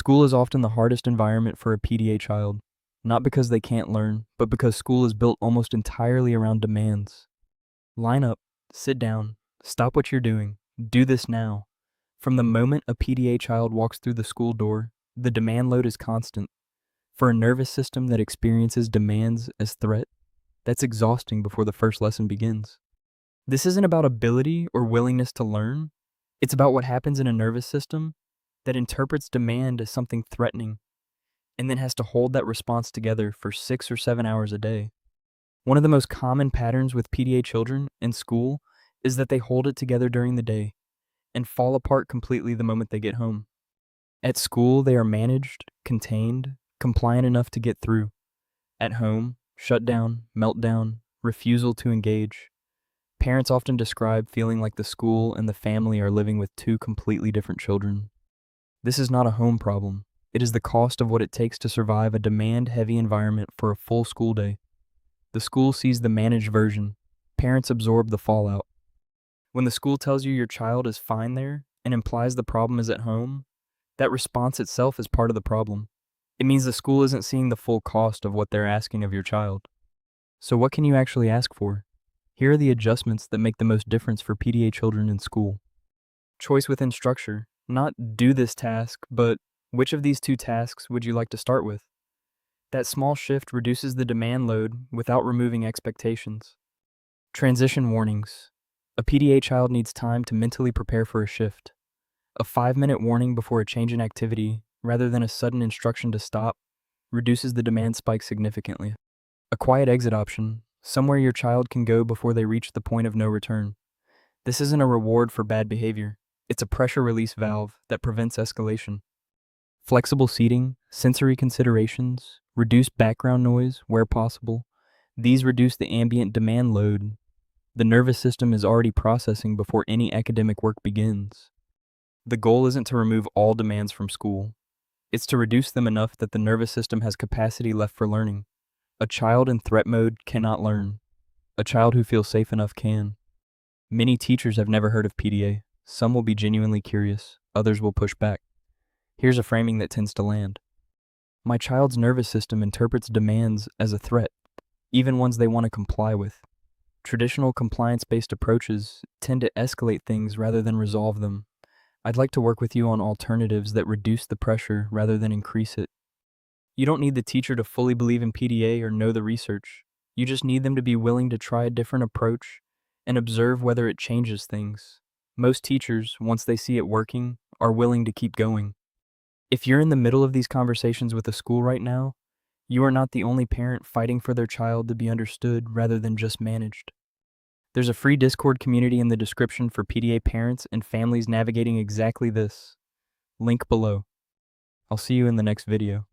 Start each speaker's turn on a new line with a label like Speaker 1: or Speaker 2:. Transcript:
Speaker 1: School is often the hardest environment for a PDA child, not because they can't learn, but because school is built almost entirely around demands. Line up, sit down, stop what you're doing, do this now. From the moment a PDA child walks through the school door, the demand load is constant. For a nervous system that experiences demands as threat, that's exhausting before the first lesson begins. This isn't about ability or willingness to learn. It's about what happens in a nervous system that interprets demand as something threatening and then has to hold that response together for 6 or 7 hours a day. One of the most common patterns with PDA children in school is that they hold it together during the day and fall apart completely the moment they get home. At school, they are managed, contained, compliant enough to get through. At home, shutdown, meltdown, refusal to engage. Parents often describe feeling like the school and the family are living with two completely different children. This is not a home problem. It is the cost of what it takes to survive a demand-heavy environment for a full school day. The school sees the managed version. Parents absorb the fallout. When the school tells you your child is fine there and implies the problem is at home, that response itself is part of the problem. It means the school isn't seeing the full cost of what they're asking of your child. So what can you actually ask for? Here are the adjustments that make the most difference for PDA children in school. Choice within structure. Not do this task, but which of these two tasks would you like to start with? That small shift reduces the demand load without removing expectations. Transition warnings. A PDA child needs time to mentally prepare for a shift. A 5-minute warning before a change in activity, rather than a sudden instruction to stop, reduces the demand spike significantly. A quiet exit option, somewhere your child can go before they reach the point of no return. This isn't a reward for bad behavior. It's a pressure release valve that prevents escalation. Flexible seating, sensory considerations, reduced background noise where possible. These reduce the ambient demand load the nervous system is already processing before any academic work begins. The goal isn't to remove all demands from school. It's to reduce them enough that the nervous system has capacity left for learning. A child in threat mode cannot learn. A child who feels safe enough can. Many teachers have never heard of PDA. Some will be genuinely curious, others will push back. Here's a framing that tends to land. My child's nervous system interprets demands as a threat, even ones they want to comply with. Traditional compliance-based approaches tend to escalate things rather than resolve them. I'd like to work with you on alternatives that reduce the pressure rather than increase it. You don't need the teacher to fully believe in PDA or know the research. You just need them to be willing to try a different approach and observe whether it changes things. Most teachers, once they see it working, are willing to keep going. If you're in the middle of these conversations with a school right now, you are not the only parent fighting for their child to be understood rather than just managed. There's a free Discord community in the description for PDA parents and families navigating exactly this. Link below. I'll see you in the next video.